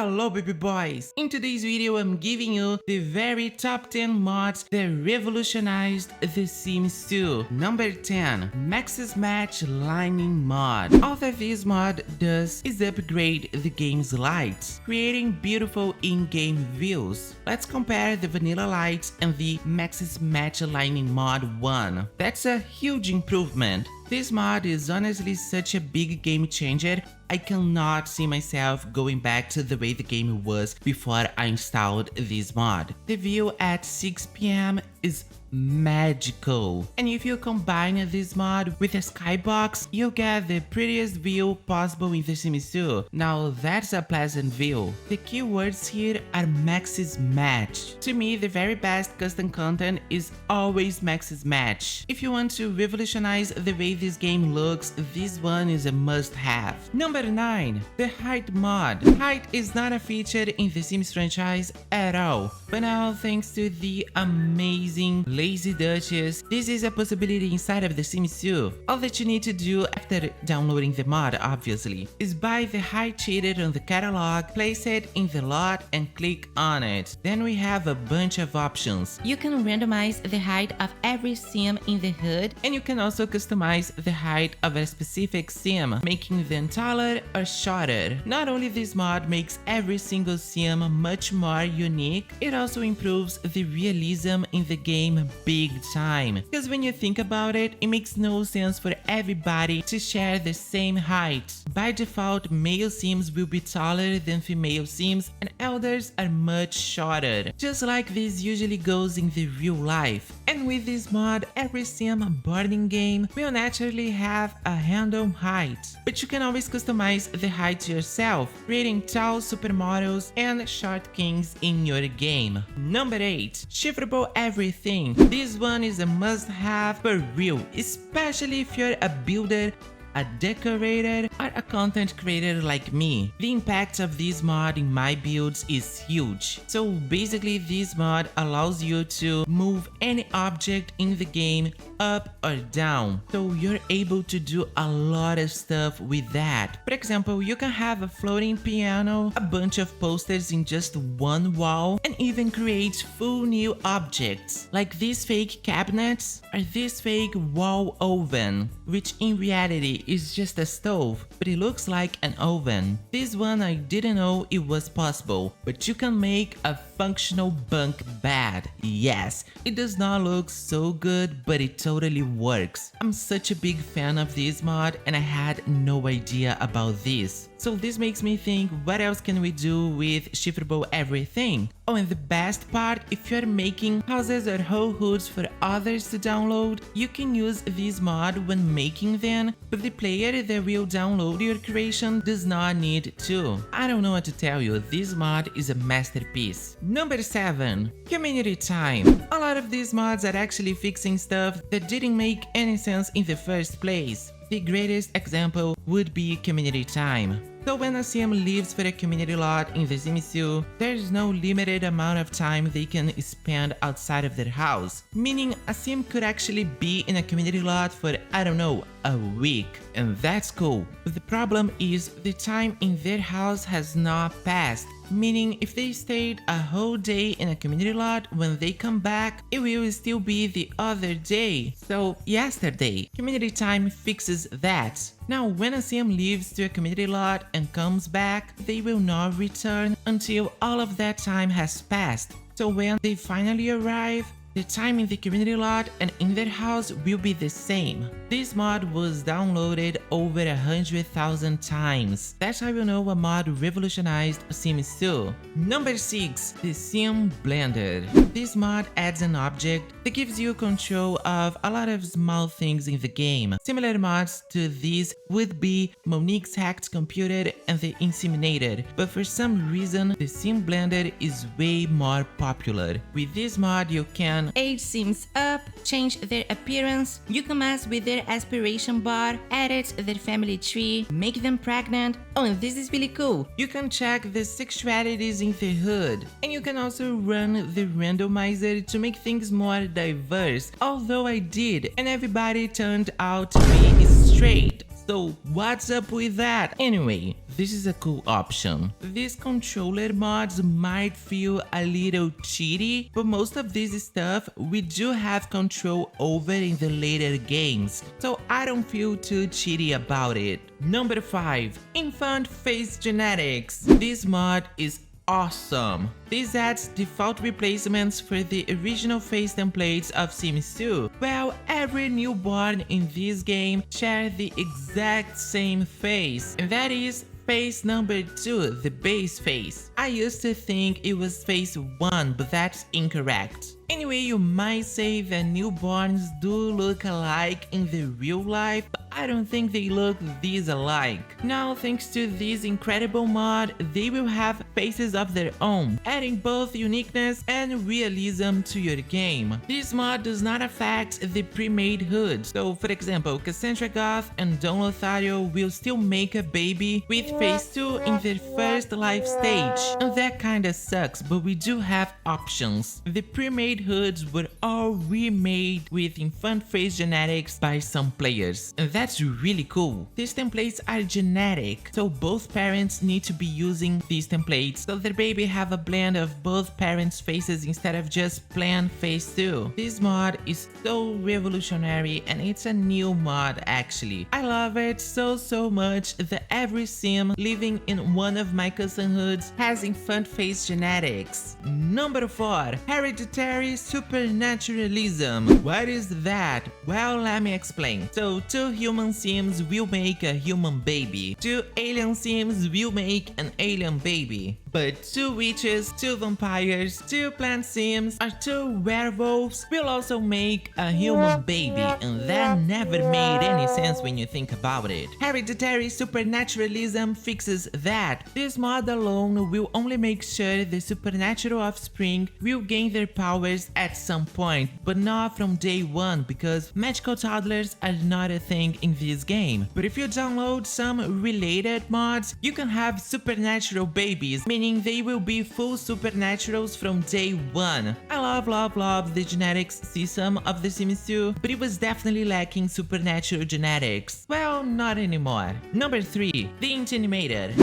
Hello baby boys! In today's video I'm giving you the very top 10 mods that revolutionized The Sims 2. Number 10. Maxis Match Lighting Mod. All that this mod does is upgrade the game's lights, creating beautiful in-game views. Let's compare the vanilla lights and the Maxis Match Lighting Mod 1. That's a huge improvement. This mod is honestly such a big game changer. I cannot see myself going back to the way the game was before I installed this mod. The view at 6 PM is magical, and if you combine this mod with a skybox, you'll get the prettiest view possible in The Sims 2. Now that's a pleasant view. The keywords here are Maxis Match. To me, the very best custom content is always Maxis Match. If you want to revolutionize the way this game looks, this one is a must-have. Number 9. The Height mod. Height is not a feature in The Sims franchise at all, but now thanks to the amazing Lazy Duchess, this is a possibility inside of The Sims 2. All that you need to do after downloading the mod, obviously, is buy the height cheater on the catalog, place it in the lot and click on it. Then we have a bunch of options. You can randomize the height of every sim in the HUD, And you can also customize the height of a specific sim, making them taller or shorter. Not only this mod makes every single sim much more unique, it also improves the realism in the game big time. Because when you think about it, it makes no sense for everybody to share the same height. By default, male sims will be taller than female sims and elders are much shorter, just like this usually goes in the real life. And with this mod, every sim born in game will naturally have a random height, but you can always customize the height yourself, creating tall supermodels and short kings in your game. Number 8. Shiftable Everything. This one is a must-have for real, especially if you're a builder, a decorator, or a content creator like me. The impact of this mod in my builds is huge. So basically this mod allows you to move any object in the game up or down, so you're able to do a lot of stuff with that. For example, you can have a floating piano, a bunch of posters in just one wall, and even create full new objects like these fake cabinets or this fake wall oven, which in reality is just a stove, but it looks like an oven. This one I didn't know it was possible, but you can make a functional bunk bed. Yes, it does not look so good, but it totally works. I'm such a big fan of this mod and I had no idea about this. So this makes me think, what else can we do with Shiftable Everything? Oh, and the best part, if you're making houses or whole hoods for others to download, you can use this mod when making them, but the player that will download your creation does not need to. I don't know what to tell you, this mod is a masterpiece. Number 7. Community time. A lot of these mods are actually fixing stuff that didn't make any sense in the first place. The greatest example would be community time. So when a sim lives for a community lot in The Sims 2, there's no limited amount of time they can spend outside of their house. Meaning a sim could actually be in a community lot for, I don't know, a week. And that's cool. But the problem is the time in their house has not passed. Meaning if they stayed a whole day in a community lot, when they come back, it will still be the other day. So yesterday. Community time fixes that. Now when a sim leaves to a community lot and comes back, they will not return until all of that time has passed. So when they finally arrive, the time in the community lot and in their house will be the same. This mod was downloaded over 100,000 times. That's how you know a mod revolutionized Sims 2. Number 6. The Sim Blender. This mod adds an object that gives you control of a lot of small things in the game. Similar mods to these would be Monique's Hacked Computer and the Inseminator, but for some reason the Sim Blender is way more popular. With this mod you can age sims up, change their appearance, you can mess with their aspiration bar, edit their family tree, make them pregnant. Oh, and this is really cool. You can check the sexualities in the HUD, and you can also run the randomizer to make things more diverse, although I did, and everybody turned out to be straight. So what's up with that? Anyway, this is a cool option. These controller mods might feel a little cheaty, but most of this stuff we do have control over in the later games, so I don't feel too cheaty about it. Number 5. Infant Face Genetics. This mod is awesome. This adds default replacements for the original face templates of Sims 2, while every newborn in this game shares the exact same face, and that is face number 2, the base face. I used to think it was face 1, but that's incorrect. Anyway, you might say that newborns do look alike in the real life, but I don't think they look this alike. Now, thanks to this incredible mod, they will have faces of their own, adding both uniqueness and realism to your game. This mod does not affect the pre-made hoods, so for example, Cassandra Goth and Don Lothario will still make a baby with face 2 in their first life stage, and that kinda sucks, but we do have options. The pre-made hoods were all remade with infant face genetics by some players, and that's really cool. These templates are genetic, so both parents need to be using these templates, so their baby have a blend of both parents' faces instead of just plain face 2. This mod is so revolutionary, and it's a new mod actually. I love it so much that every sim living in one of my custom hoods has infant face genetics. Number 4. Hereditary Supernaturalism. What is that? Well, let me explain. So 2 human sims will make a human baby. 2 alien sims will make an alien baby. But 2 witches, 2 vampires, 2 plant sims, or 2 werewolves will also make a human baby, and that never made any sense when you think about it. Hereditary Supernaturalism fixes that. This mod alone will only make sure the supernatural offspring will gain their powers at some point, but not from day 1, because magical toddlers are not a thing in this game. But if you download some related mods, you can have supernatural babies, meaning they will be full supernaturals from day 1. I love the genetics system of The Sims 2, but it was definitely lacking supernatural genetics. Well, not anymore. Number 3. The InTeen.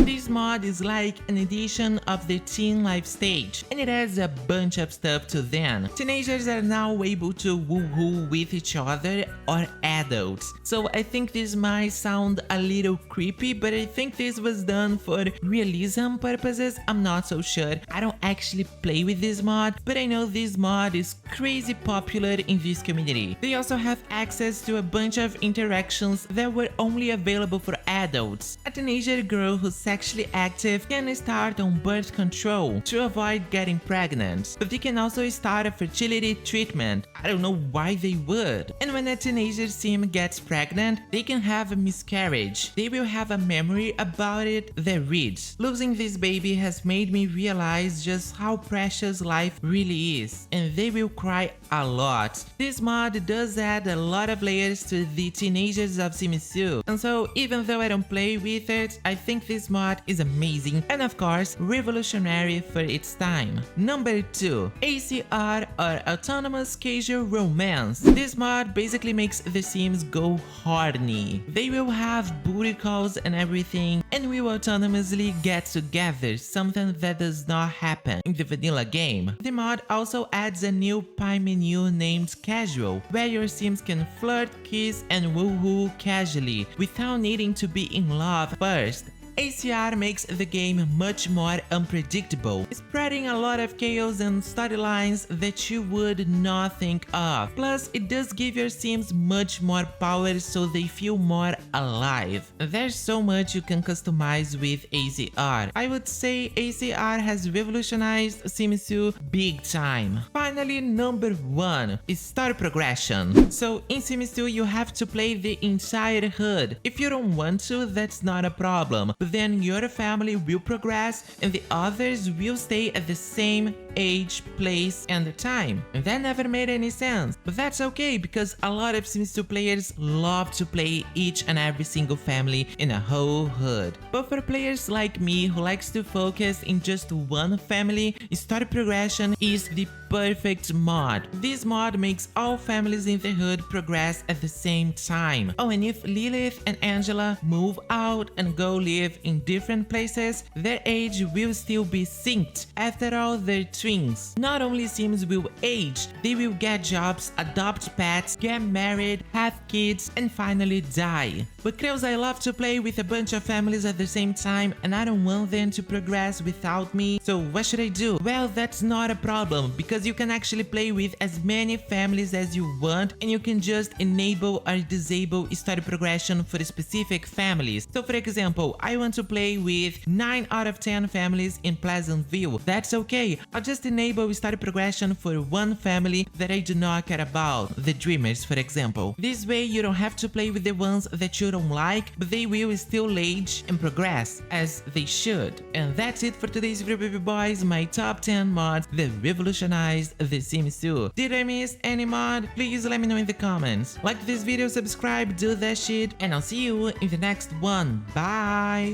This mod is like an edition of the teen life stage, and it adds a bunch of stuff to them. Teenagers are now able to woohoo with each other, or adults. So I think this might sound a little creepy, but I think this was done for realism purposes. I'm not so sure. I don't actually play with this mod, but I know this mod is crazy popular in this community. They also have access to a bunch of interactions that were only available for adults. A teenager girl who's sexually active can start on birth control to avoid getting pregnant, but they can also start a fertility treatment. I don't know why they would. And when a teenager sim gets pregnant, they can have a miscarriage. They will have a memory about it that reads, "Losing this baby has made me realize just how precious life really is," and they will cry a lot. This mod does add a lot of layers to the teenagers of Sims 2, and so even though I don't play with it, I think this mod is amazing and of course revolutionary for its time. Number 2. ACR, or Autonomous Casual Romance. This mod basically makes the Sims go horny. They will have booty calls and everything, and will autonomously get together, something that does not happen in the vanilla game. The mod also adds a new pie menu named Casual, where your Sims can flirt, kiss, and woohoo casually without needing to be in love first. ACR makes the game much more unpredictable, spreading a lot of chaos and storylines that you would not think of. Plus, it does give your Sims much more power so they feel more alive. There's so much you can customize with ACR. I would say ACR has revolutionized Sims 2 big time. Finally, number 1 is story progression. So in Sims 2 you have to play the entire HUD. If you don't want to, that's not a problem. but then your family will progress and the others will stay at the same age, place, and time. And that never made any sense. But that's okay, because a lot of Sims 2 players love to play each and every single family in a whole hood. But for players like me who likes to focus in just one family, story progression is the perfect mod. This mod makes all families in the hood progress at the same time. Oh, and if Lilith and Angela move out and go live in different places, their age will still be synced. After all, they're twins. Not only Sims will age, they will get jobs, adopt pets, get married, have kids, and finally die. But Creusa, I love to play with a bunch of families at the same time, and I don't want them to progress without me, so what should I do? Well, that's not a problem, because you can actually play with as many families as you want, and you can just enable or disable story progression for specific families. So for example, I want to play with 9 out of 10 families in Pleasantville. That's okay, I'll just enable story progression for one family that I do not care about, the Dreamers for example. This way you don't have to play with the ones that you don't like, but they will still age and progress as they should. And that's it for today's video, baby boys, my top 10 mods that revolutionized The Sims 2. Did I miss any mod? Please let me know in the comments. Like this video, subscribe, do that shit, and I'll see you in the next one. Bye!